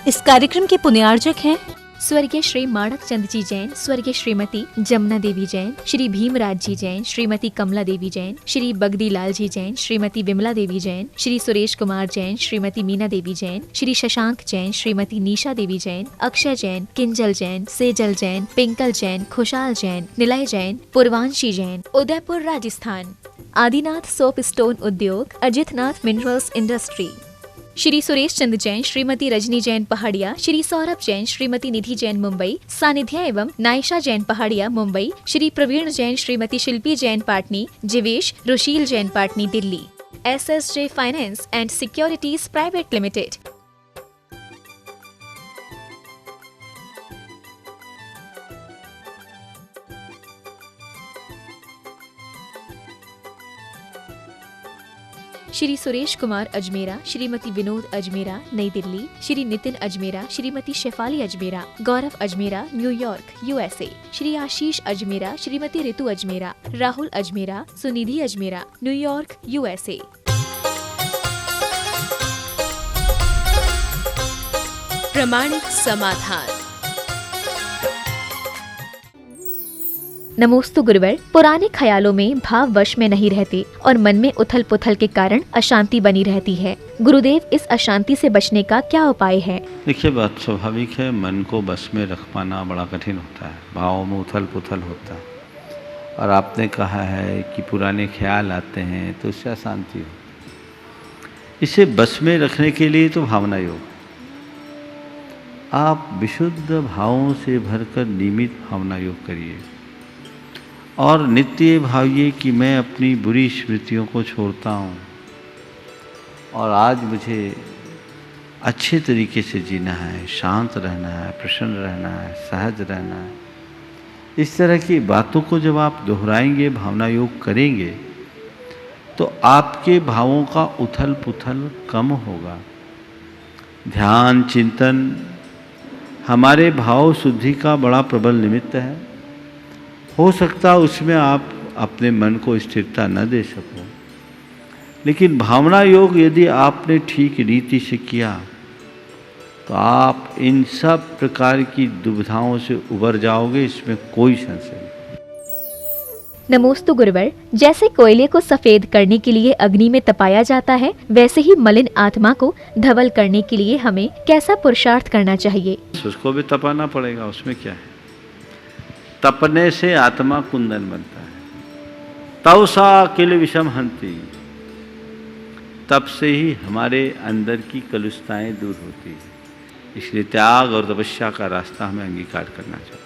इस कार्यक्रम के पुण्यार्जक हैं स्वर्गीय श्री माणक चंद जी जैन, स्वर्गीय श्रीमती जमुना देवी जैन, श्री भीमराज जी जैन, श्रीमती कमला देवी जैन, श्री बगदी लाल जी जैन, श्रीमती विमला देवी जैन, श्री सुरेश कुमार जैन, श्रीमती मीना देवी जैन, श्री शशांक जैन, श्रीमती निशा देवी जैन, अक्षय जैन, किंजल जैन, सेजल जैन, पिंकल जैन, खुशाल जैन, निलय जैन, पूर्वांशी जैन, उदयपुर राजस्थान। आदिनाथ सोप स्टोन उद्योग, अजितनाथ मिनरल्स इंडस्ट्री। श्री सुरेश चंद जैन, श्रीमती रजनी जैन पहाड़िया, श्री सौरभ जैन, श्रीमती निधि जैन मुंबई, सानिध्या एवं Naysha Jain Paharia Mumbai, Shri Praveen Jain, Shrimati Shilpi Jain Patni, Jivesh Rushil Jain Patni Delhi. SSJ finance and securities private limited. Shri Suresh Kumar Ajmera, Shrimati Vinod Ajmera Nai Delhi, Shri Nitin Ajmera, Shrimati Shefali Ajmera, Gaurav Ajmera New York USA, Shri Ashish Ajmera, Shrimati Ritu Ajmera, Rahul Ajmera, Sunidhi Ajmera New York USA। प्रमाणिक समाधान। नमोस्तु गुरुवर। पुराने ख्यालों में भाव वश में नहीं रहते और मन में उथल पुथल के कारण अशांति बनी रहती है। गुरुदेव, इस अशांति से बचने का क्या उपाय है? देखिए, बात स्वाभाविक है, मन को बस में रख पाना बड़ा कठिन होता है, भावों में उथल पुथल होता है। और आपने कहा है कि पुराने ख्याल आते हैं तो उससे अशांति हो। इसे बस में रखने के लिए तो भावना योग, आप विशुद्ध भावों से भरकर नियमित भावना योग करिए और नित्य भाविए कि मैं अपनी बुरी स्मृतियों को छोड़ता हूँ और आज मुझे अच्छे तरीके से जीना है, शांत रहना है, प्रसन्न रहना है, सहज रहना है। इस तरह की बातों को जब आप दोहराएंगे, भावना योग करेंगे, तो आपके भावों का उथल पुथल कम होगा। ध्यान चिंतन हमारे भाव शुद्धि का बड़ा प्रबल निमित्त है। हो सकता है उसमें आप अपने मन को स्थिरता न दे सको, लेकिन भावना योग यदि आपने ठीक रीति से किया तो आप इन सब प्रकार की दुविधाओं से उबर जाओगे, इसमें कोई संशय नहीं। नमोस्तु गुरुवर। जैसे कोयले को सफेद करने के लिए अग्नि में तपाया जाता है, वैसे ही मलिन आत्मा को धवल करने के लिए हमें कैसा पुरुषार्थ करना चाहिए? उसको भी तपाना पड़ेगा, उसमें क्या है। तपने से आत्मा कुंदन बनता है। तव सा किल विषम हंती, तप से ही हमारे अंदर की कलुषताएं दूर होती है। इसलिए त्याग और तपस्या का रास्ता हमें अंगीकार करना चाहिए।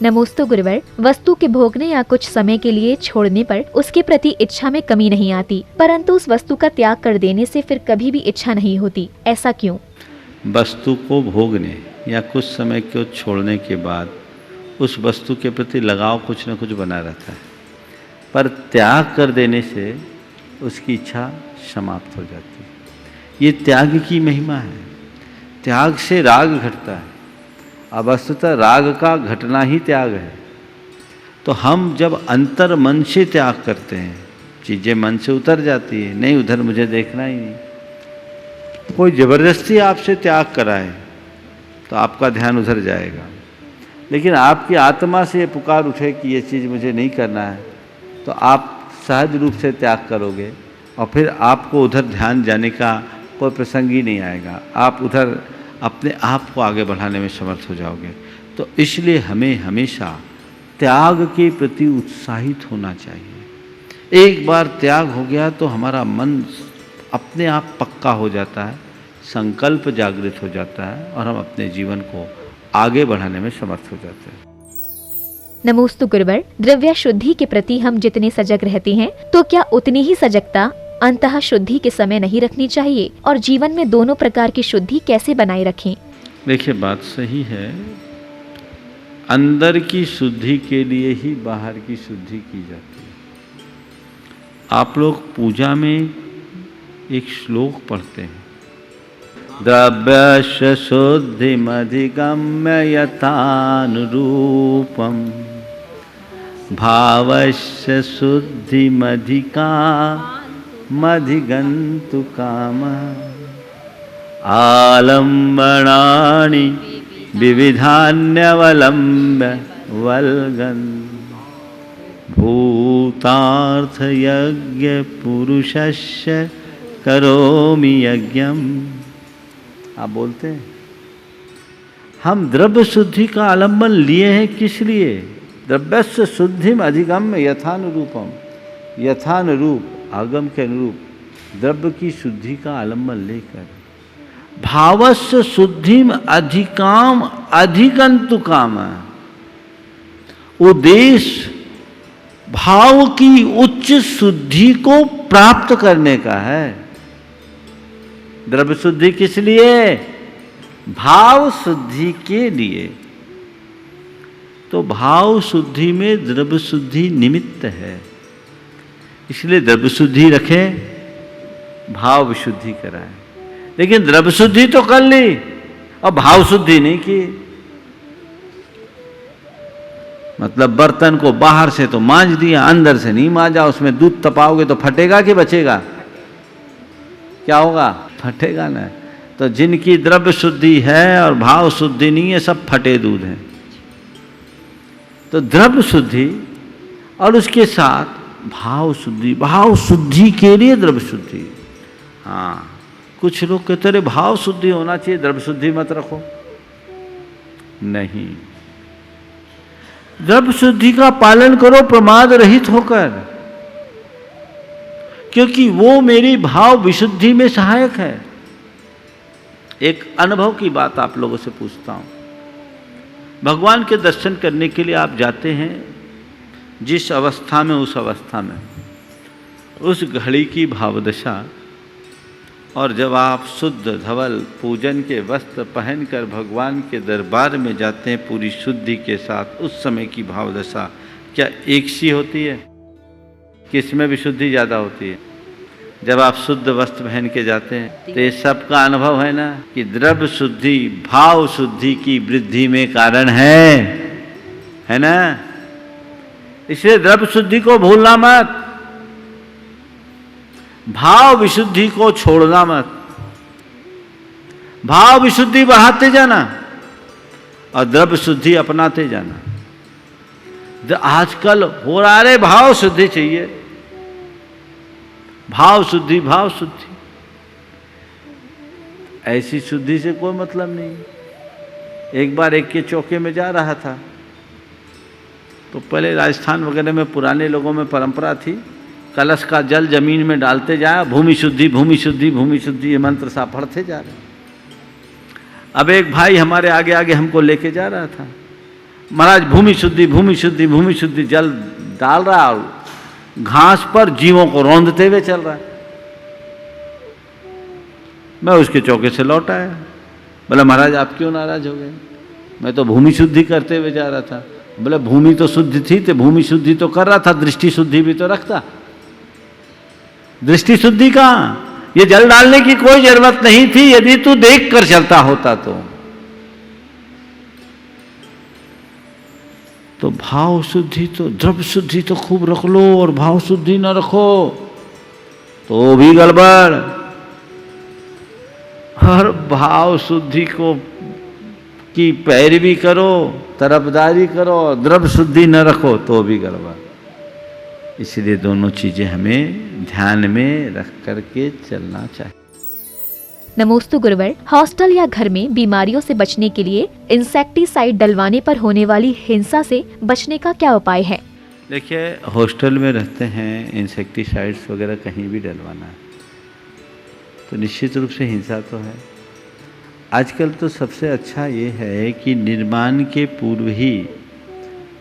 नमोस्तु गुरुवर। वस्तु के भोगने या कुछ समय के लिए छोड़ने पर उसके प्रति इच्छा में कमी नहीं आती, परंतु उस वस्तु का त्याग कर देने से फिर कभी भी इच्छा नहीं होती, ऐसा क्यों? वस्तु को भोगने या कुछ समय को छोड़ने के बाद उस वस्तु के प्रति लगाव कुछ न कुछ बना रहता है, पर त्याग कर देने से उसकी इच्छा समाप्त हो जाती है। ये त्याग की महिमा है। त्याग से राग घटता है। अब वस्तुतः राग का घटना ही त्याग है। तो हम जब अंतर मन से त्याग करते हैं, चीज़ें मन से उतर जाती है, नहीं उधर मुझे देखना ही नहीं। कोई ज़बरदस्ती आपसे त्याग कराए तो आपका ध्यान उधर जाएगा, लेकिन आपकी आत्मा से ये पुकार उठे कि ये चीज़ मुझे नहीं करना है, तो आप सहज रूप से त्याग करोगे और फिर आपको उधर ध्यान जाने का कोई प्रसंग ही नहीं आएगा। आप उधर अपने आप को आगे बढ़ाने में समर्थ हो जाओगे। तो इसलिए हमें हमेशा त्याग के प्रति उत्साहित होना चाहिए। एक बार त्याग हो गया तो हमारा मन अपने आप पक्का हो जाता है, संकल्प जागृत हो जाता है और हम अपने जीवन को आगे बढ़ाने में समर्थ हो जाते हैं। नमोस्तु गुरुवर। द्रव्य शुद्धि के प्रति हम जितने सजग रहते हैं, तो क्या उतनी ही सजगता अंतः शुद्धि के समय नहीं रखनी चाहिए? और जीवन में दोनों प्रकार की शुद्धि कैसे बनाए रखें? देखिए, बात सही है। अंदर की शुद्धि के लिए ही बाहर की शुद्धि की जाती है। आप लोग पूजा में एक श्लोक पढ़ते हैं, द्रव्यस्य शुद्धिमधिगम्य यथानुरूपम भावस्य शुद्धिमधिका मधिगन्तु कामः। आलम्बनानि विविधान्यवलम्ब्य वल्गन् भूतार्थयज्ञ पुरुषस्य करोमि यज्ञम्। आप बोलते हैं हम द्रव्य शुद्धि का आलम्बन लिए हैं, किस लिए? द्रव्यस्य शुद्धिम अधिगम्य यथानुरूपम, यथानुरूप आगम के अनुरूप द्रव्य की शुद्धि का आलम्बन लेकर भावस्य शुद्धिम अधिकाम अधिकंतु काम, उद्देश्य भाव की उच्च शुद्धि को प्राप्त करने का है। द्रव्य शुद्धि किस लिए? भाव शुद्धि के लिए। तो भाव शुद्धि में द्रव्य शुद्धि निमित्त है, इसलिए द्रव्य शुद्धि रखें, भाव विशुद्धि कराएं। लेकिन द्रव्य शुद्धि तो कर ली और भाव शुद्धि नहीं की। मतलब बर्तन को बाहर से तो मांज दिया, अंदर से नहीं मांजा, उसमें दूध तपाओगे तो फटेगा कि बचेगा? क्या होगा? फटेगा ना। तो जिनकी द्रव्य शुद्धि है और भाव शुद्धि नहीं है, सब फटे दूध हैं। तो द्रव्य शुद्धि और उसके साथ भाव शुद्धि, भाव शुद्धि के लिए द्रव्य शुद्धि। हाँ, कुछ लोग कहते हैं भाव शुद्धि होना चाहिए, द्रव्य शुद्धि मत रखो। नहीं, द्रव्य शुद्धि का पालन करो प्रमाद रहित होकर, क्योंकि वो मेरी भाव विशुद्धि में सहायक है। एक अनुभव की बात आप लोगों से पूछता हूं। भगवान के दर्शन करने के लिए आप जाते हैं, जिस अवस्था में, उस अवस्था में, उस घड़ी की भावदशा, और जब आप शुद्ध धवल पूजन के वस्त्र पहनकर भगवान के दरबार में जाते हैं पूरी शुद्धि के साथ, उस समय की भावदशा क्या एक सी होती है? किसमें विशुद्धि ज़्यादा होती है? जब आप शुद्ध वस्त्र पहन के जाते हैं तो ये सबका अनुभव है ना कि द्रव्य शुद्धि भाव शुद्धि की वृद्धि में कारण है ना। इसलिए द्रव्य शुद्धि को भूलना मत, भाव विशुद्धि को छोड़ना मत। भाव विशुद्धि बढ़ाते जाना और द्रव्य शुद्धि अपनाते जाना। आजकल हो रहा है भाव शुद्धि चाहिए, भाव शुद्धि, भाव शुद्धि। ऐसी शुद्धि से कोई मतलब नहीं। एक बार एक के चौके में जा रहा था, तो पहले राजस्थान वगैरह में पुराने लोगों में परंपरा थी, कलश का जल जमीन में डालते जाए, भूमि शुद्धि, भूमि शुद्धि, भूमि शुद्धि, ये मंत्र सा पढ़ते जा रहे। अब एक भाई हमारे आगे आगे हमको लेके जा रहा था, महाराज भूमि शुद्धि, भूमि शुद्धि, भूमि शुद्धि, जल डाल रहा और घास पर जीवों को रौंदते हुए चल रहा है। मैं उसके चौके से लौट आया, बोला महाराज आप क्यों नाराज हो गए? मैं तो भूमि शुद्धि करते हुए जा रहा था। बोले भूमि तो शुद्ध थी, तो भूमि शुद्धि तो कर रहा था, दृष्टि शुद्धि भी तो रखता। दृष्टि शुद्धि कहाँ? ये जल डालने की कोई जरूरत नहीं थी यदि तू देख कर चलता होता तो भाव शुद्धि तो, द्रव्य शुद्धि तो खूब रख लो और भाव शुद्धि ना रखो तो भी गड़बड़। हर भाव शुद्धि को की पैरवी करो, तरफदारी करो, द्रव्य शुद्धि न रखो तो भी गड़बड़। इसलिए दोनों चीजें हमें ध्यान में रख करके चलना चाहिए। नमोस्तु गुरुवर, हॉस्टल या घर में बीमारियों से बचने के लिए इंसेक्टिसाइड डलवाने पर होने वाली हिंसा से बचने का क्या उपाय है? देखिए, हॉस्टल में रहते हैं, इंसेक्टिसाइड्स वगैरह कहीं भी डलवाना है तो निश्चित रूप से हिंसा तो है। आजकल तो सबसे अच्छा ये है कि निर्माण के पूर्व ही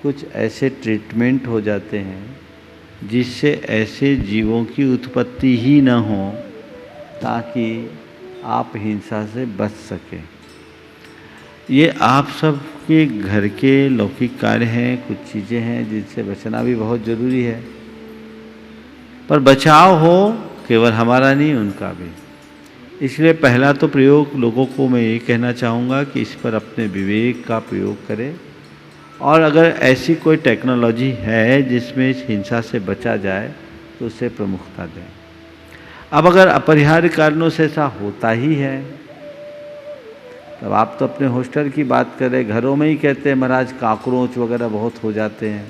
कुछ ऐसे ट्रीटमेंट हो जाते हैं जिससे ऐसे जीवों की उत्पत्ति ही न हो, ताकि आप हिंसा से बच सकें। ये आप सब के घर के लौकिक कार्य हैं, कुछ चीज़ें हैं जिनसे बचना भी बहुत ज़रूरी है, पर बचाव हो केवल हमारा नहीं उनका भी। इसलिए पहला तो प्रयोग लोगों को मैं ये कहना चाहूँगा कि इस पर अपने विवेक का प्रयोग करें, और अगर ऐसी कोई टेक्नोलॉजी है जिसमें इस हिंसा से बचा जाए तो उसे प्रमुखता दें। अब अगर अपरिहार्य कारणों से ऐसा होता ही है तब आप तो अपने हॉस्टल की बात करें, घरों में ही कहते हैं महाराज काकरोच वगैरह बहुत हो जाते हैं,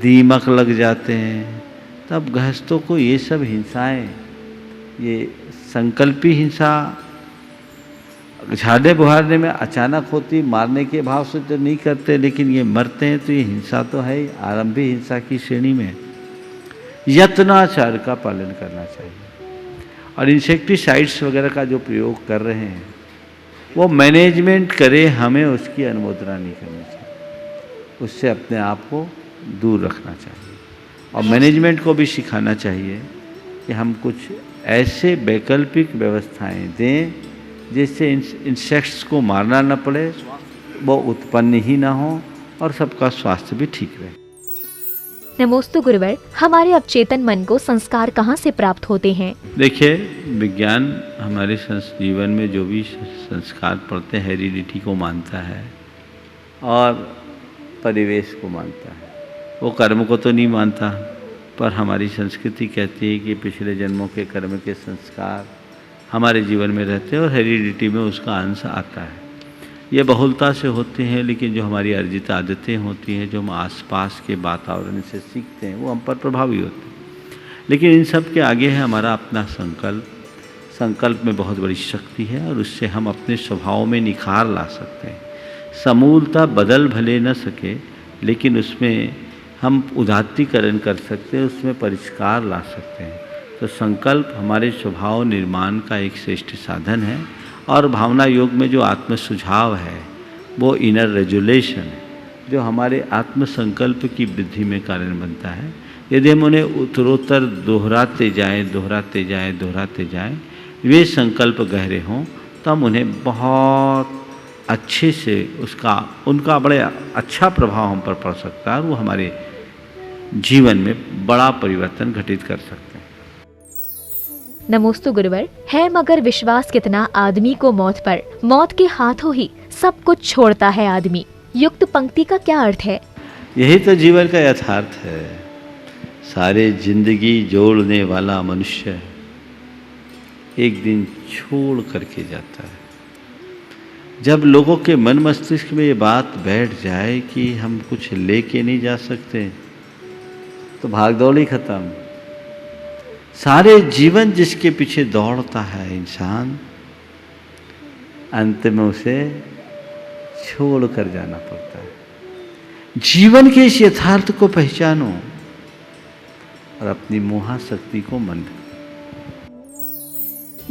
दीमक लग जाते हैं। तब गृहस्थों को ये सब हिंसाएं, ये संकल्पी हिंसा झाड़ने बुहारने में अचानक होती, मारने के भाव से तो नहीं करते, लेकिन ये मरते हैं तो ये हिंसा तो है ही, आरंभी हिंसा की श्रेणी में। यत्नाचार का पालन करना चाहिए। और इंसेक्टिसाइड्स वगैरह का जो प्रयोग कर रहे हैं वो मैनेजमेंट करे, हमें उसकी अनुमोदना नहीं करनी चाहिए, उससे अपने आप को दूर रखना चाहिए। और मैनेजमेंट को भी सिखाना चाहिए कि हम कुछ ऐसे वैकल्पिक व्यवस्थाएं दें जिससे इंसेक्ट्स को मारना न पड़े, वो उत्पन्न ही ना हो और सबका स्वास्थ्य भी ठीक रहे। नमोस्तु गुरुवर, हमारे अवचेतन मन को संस्कार कहाँ से प्राप्त होते हैं? देखिए, विज्ञान हमारे जीवन में जो भी संस्कार पड़ते हैं हेरिडिटी को मानता है और परिवेश को मानता है। वो कर्म को तो नहीं मानता, पर हमारी संस्कृति कहती है कि पिछले जन्मों के कर्म के संस्कार हमारे जीवन में रहते हैं और हेरिडिटी में उसका अंश आता है। ये बहुलता से होते हैं, लेकिन जो हमारी अर्जित आदतें होती हैं, जो हम आसपास के वातावरण से सीखते हैं, वो हम पर प्रभावी होते हैं। लेकिन इन सब के आगे है हमारा अपना संकल्प। संकल्प में बहुत बड़ी शक्ति है और उससे हम अपने स्वभाव में निखार ला सकते हैं। समूलता बदल भले न सके, लेकिन उसमें हम उदात्तीकरण कर सकते हैं, उसमें परिष्कार ला सकते हैं। तो संकल्प हमारे स्वभाव निर्माण का एक श्रेष्ठ साधन है। और भावना योग में जो आत्म सुझाव है वो इनर रेजुलेशन है, जो हमारे आत्म संकल्प की वृद्धि में कारण बनता है। यदि हम उन्हें उत्तरोत्तर दोहराते जाएं, वे संकल्प गहरे हों, तो हम उन्हें बहुत अच्छे से उनका बड़े अच्छा प्रभाव हम पर पड़ सकता है और वो हमारे जीवन में बड़ा परिवर्तन घटित कर सकते हैं। नमोस्तु गुरुवर, है मगर विश्वास कितना आदमी को मौत पर, मौत के हाथों ही सब कुछ छोड़ता है आदमी। युक्त पंक्ति का क्या अर्थ है? यही तो जीवन का यथार्थ है। सारे जिंदगी जोड़ने वाला मनुष्य एक दिन छोड़ करके जाता है। जब लोगों के मन मस्तिष्क में ये बात बैठ जाए कि हम कुछ लेके नहीं जा सकते, तो भागदौड़ ही खत्म। सारे जीवन जिसके पीछे दौड़ता है इंसान, अंत में उसे छोड़ कर जाना पड़ता है। जीवन के इस यथार्थ को पहचानो और अपनी मोहाशक्ति को मन रखो।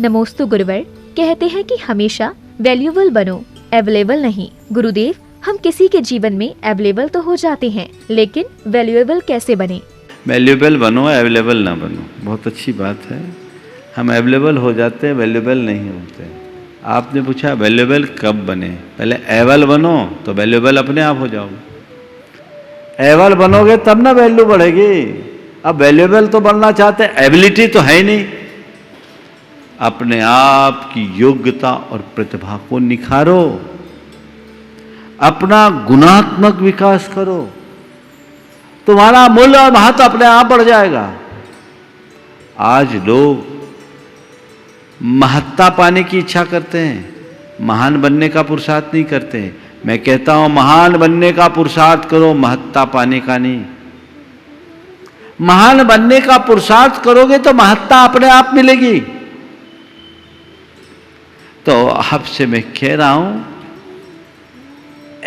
नमोस्तु गुरुवर, कहते हैं कि हमेशा वैल्यूएबल बनो, अवेलेबल नहीं। गुरुदेव, हम किसी के जीवन में अवेलेबल तो हो जाते हैं, लेकिन वैल्यूएबल कैसे बने? वैल्यूएबल बनो, अवेलेबल ना बनो। बहुत अच्छी बात है। हम अवेलेबल हो जाते हैं, वैल्यूएबल नहीं होते। आपने पूछा वैल्यूएबल कब बने? पहले एबल बनो तो वैल्यूएबल अपने आप हो जाओगे। एबल बनोगे तब ना वैल्यू बढ़ेगी। अब वैल्यूएबल तो बनना चाहते हैं, एबिलिटी तो है ही नहीं। अपने आप की योग्यता और प्रतिभा को निखारो, अपना गुणात्मक विकास करो, तुम्हारा मूल्य और महत्व अपने आप बढ़ जाएगा। आज लोग महत्ता पाने की इच्छा करते हैं, महान बनने का पुरुषार्थ नहीं करते हैं। मैं कहता हूं महान बनने का पुरुषार्थ करो, महत्ता पाने का नहीं। महान बनने का पुरुषार्थ करोगे तो महत्ता अपने आप मिलेगी। तो आपसे मैं कह रहा हूं,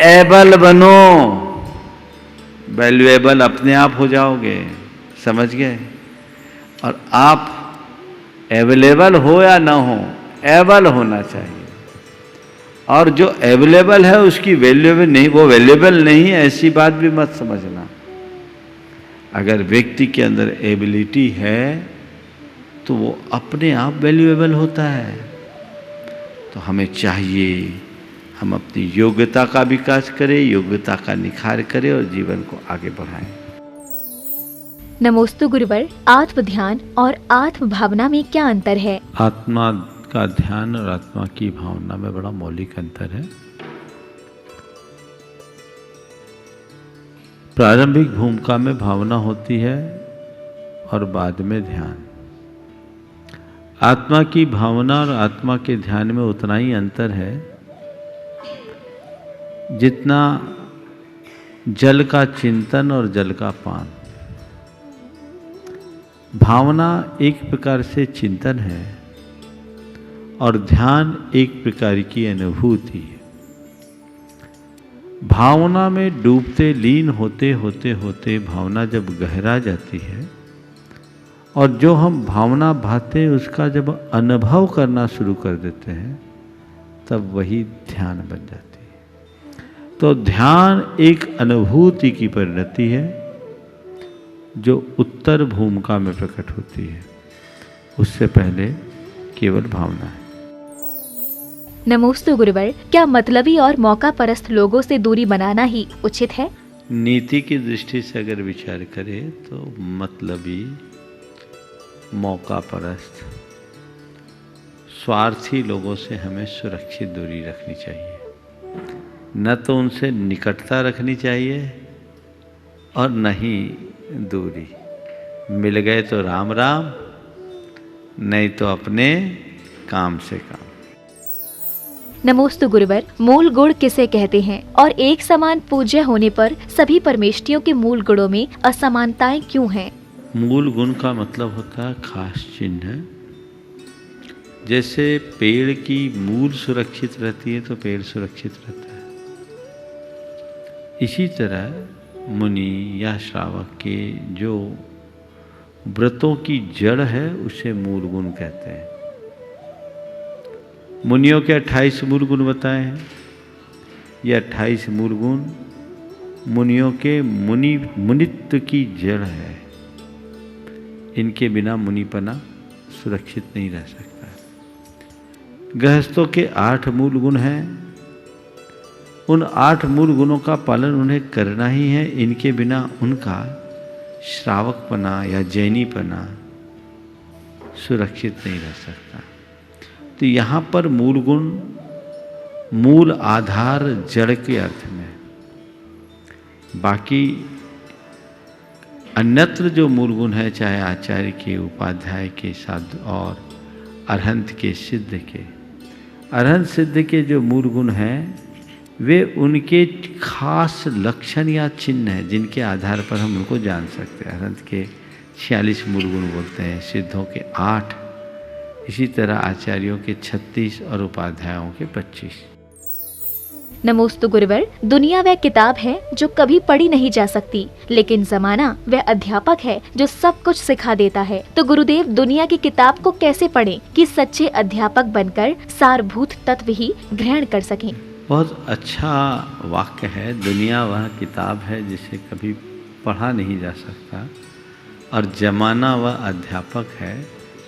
एबल बनो, वैल्यूएबल अपने आप हो जाओगे। समझ गए? और आप अवेलेबल हो या ना हो, एबल होना चाहिए। और जो अवेलेबल है उसकी वैल्यूएबल नहीं, वो वैल्यूएबल नहीं है, ऐसी बात भी मत समझना। अगर व्यक्ति के अंदर एबिलिटी है तो वो अपने आप वैल्यूएबल होता है। तो हमें चाहिए हम अपनी योग्यता का विकास करें, योग्यता का निखार करें और जीवन को आगे बढ़ाएं। नमोस्तु गुरुवर, आत्म ध्यान और आत्म भावना में क्या अंतर है? आत्मा का ध्यान और आत्मा की भावना में बड़ा मौलिक अंतर है। प्रारंभिक भूमिका में भावना होती है और बाद में ध्यान। आत्मा की भावना और आत्मा के ध्यान में उतना ही अंतर है जितना जल का चिंतन और जल का पान। भावना एक प्रकार से चिंतन है और ध्यान एक प्रकार की अनुभूति है। भावना में डूबते लीन होते होते होते भावना जब गहरा जाती है और जो हम भावना भाते हैं उसका जब अनुभव करना शुरू कर देते हैं तब वही ध्यान बन जाती है। तो ध्यान एक अनुभूति की परिणति है जो उत्तर भूमिका में प्रकट होती है, उससे पहले केवल भावना है। नमोस्तु गुरुवर, क्या मतलबी और मौका परस्त लोगों से दूरी बनाना ही उचित है? नीति की दृष्टि से अगर विचार करें तो मतलबी, मौका परस्त, स्वार्थी लोगों से हमें सुरक्षित दूरी रखनी चाहिए। न तो उनसे निकटता रखनी चाहिए और न ही दूरी। मिल गए तो राम राम, नहीं तो अपने काम से काम। नमोस्तु गुरुवर, मूल गुण किसे कहते हैं और एक समान पूज्य होने पर सभी परमेष्टियों के मूल गुणों में असमानताएं क्यों हैं? मूल गुण का मतलब होता है खास चिन्ह। जैसे पेड़ की मूल सुरक्षित रहती है तो पेड़ सुरक्षित रहता है, इसी तरह मुनि या श्रावक के जो व्रतों की जड़ है उसे मूल गुण कहते हैं। मुनियों के 28 मूल गुण बताए हैं। ये 28 मूल गुण मुनियों के मुनित्व की जड़ है। इनके बिना मुनिपना सुरक्षित नहीं रह सकता। गृहस्थों के 8 मूल गुण हैं। उन 8 मूल गुणों का पालन उन्हें करना ही है। इनके बिना उनका श्रावकपना या जैनीपना सुरक्षित नहीं रह सकता। तो यहाँ पर मूल गुण मूल आधार जड़ के अर्थ में, बाकी अन्यत्र जो मूल गुण है, चाहे आचार्य के, उपाध्याय के, साधु और अरहंत के, सिद्ध के, अरहंत सिद्ध के जो मूल गुण हैं वे उनके खास लक्षण या चिन्ह हैं जिनके आधार पर हम उनको जान सकते हैं। अरहंत के 46 मूल गुण बोलते हैं, सिद्धों के 8, इसी तरह आचार्यों के 36 और उपाध्यायों के 25। नमोस्तु गुरुवर, दुनिया वह किताब है जो कभी पढ़ी नहीं जा सकती, लेकिन जमाना वह अध्यापक है जो सब कुछ सिखा देता है। तो गुरुदेव, दुनिया की किताब को कैसे पढ़ें कि सच्चे अध्यापक बनकर सारभूत तत्व ही ग्रहण कर सकें? बहुत अच्छा वाक्य है। दुनिया वह किताब है जिसे कभी पढ़ा नहीं जा सकता और जमाना वह अध्यापक है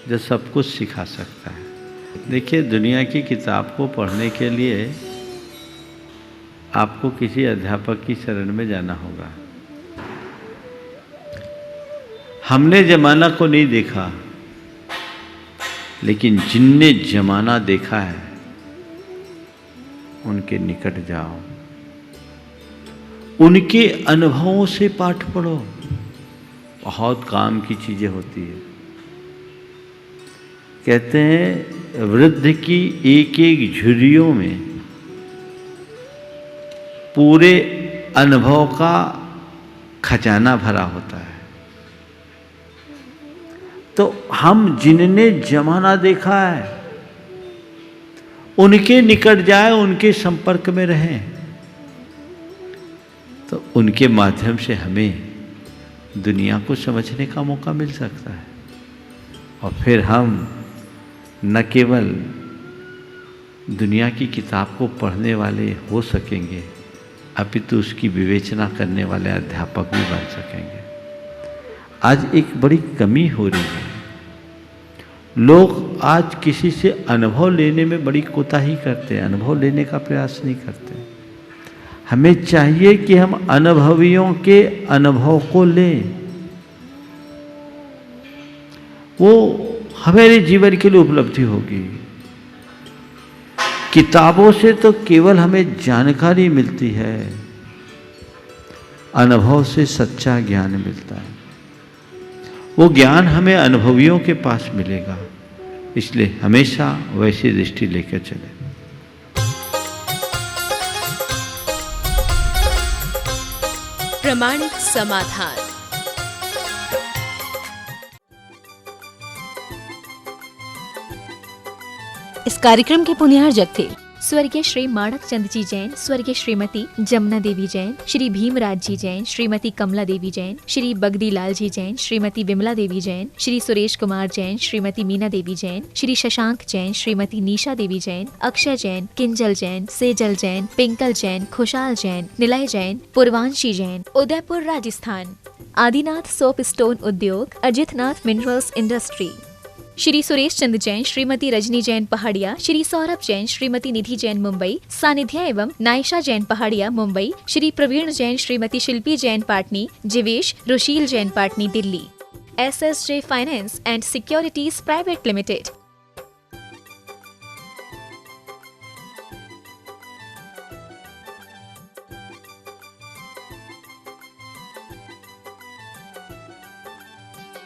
जो सब कुछ सिखा सकता है। देखिए, दुनिया की किताब को पढ़ने के लिए आपको किसी अध्यापक की शरण में जाना होगा। हमने जमाना को नहीं देखा, लेकिन जिनने जमाना देखा है उनके निकट जाओ, उनके अनुभवों से पाठ पढ़ो। बहुत काम की चीजें होती है। कहते हैं वृद्ध की एक एक झुर्रियों में पूरे अनुभव का खजाना भरा होता है। तो हम जिनने जमाना देखा है उनके निकट जाए, उनके संपर्क में रहें, तो उनके माध्यम से हमें दुनिया को समझने का मौका मिल सकता है। और फिर हम न केवल दुनिया की किताब को पढ़ने वाले हो सकेंगे, अपितु उसकी विवेचना करने वाले अध्यापक भी बन सकेंगे। आज एक बड़ी कमी हो रही है। लोग आज किसी से अनुभव लेने में बड़ी कोताही करते हैं, अनुभव लेने का प्रयास नहीं करते। हमें चाहिए कि हम अनुभवियों के अनुभव को लें, वो हमारे जीवन के लिए उपलब्धि होगी। किताबों से तो केवल हमें जानकारी मिलती है, अनुभव से सच्चा ज्ञान मिलता है। वो ज्ञान हमें अनुभवियों के पास मिलेगा। इसलिए हमेशा वैसी दृष्टि लेकर चले। प्रमाणिक समाधान। इस कार्यक्रम के पुण्यार्जक थे स्वर्गीय श्री माणक चंद जी जैन, स्वर्गीय श्रीमती जमुना देवी जैन, श्री भीमराज जी जैन, श्रीमती कमला देवी जैन, श्री बगदी लाल जी जैन, श्रीमती विमला देवी जैन, श्री सुरेश कुमार जैन, श्रीमती मीना देवी जैन, श्री शशांक जैन, श्रीमती निशा देवी जैन, अक्षय जैन, किंजल जैन, सेजल जैन, पिंकल जैन, खुशाल जैन, निलय जैन, पूर्वांशी जैन, उदयपुर राजस्थान। आदिनाथ सोप स्टोन उद्योग, अजितनाथ मिनरल्स इंडस्ट्री। श्री सुरेश चंद जैन, श्रीमती रजनी जैन पहाड़िया, श्री सौरभ जैन, श्रीमती निधि जैन मुंबई, सानिध्या एवं Naysha Jain Paharia Mumbai, Shri Praveen Jain, Shrimati Shilpi Jain Patni, Jivesh Rushil Jain Patni Delhi. SSJ finance and securities private limited.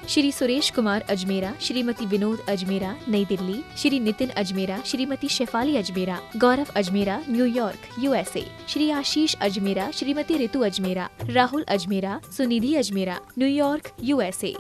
Shri Suresh Kumar Ajmera, Shrimati Vinod Ajmera Nai Delhi, Shri Nitin Ajmera, Shrimati Shefali Ajmera, Gaurav Ajmera New York USA, Shri Ashish Ajmera, Shrimati Ritu Ajmera, Rahul Ajmera, Sunidhi Ajmera New York USA।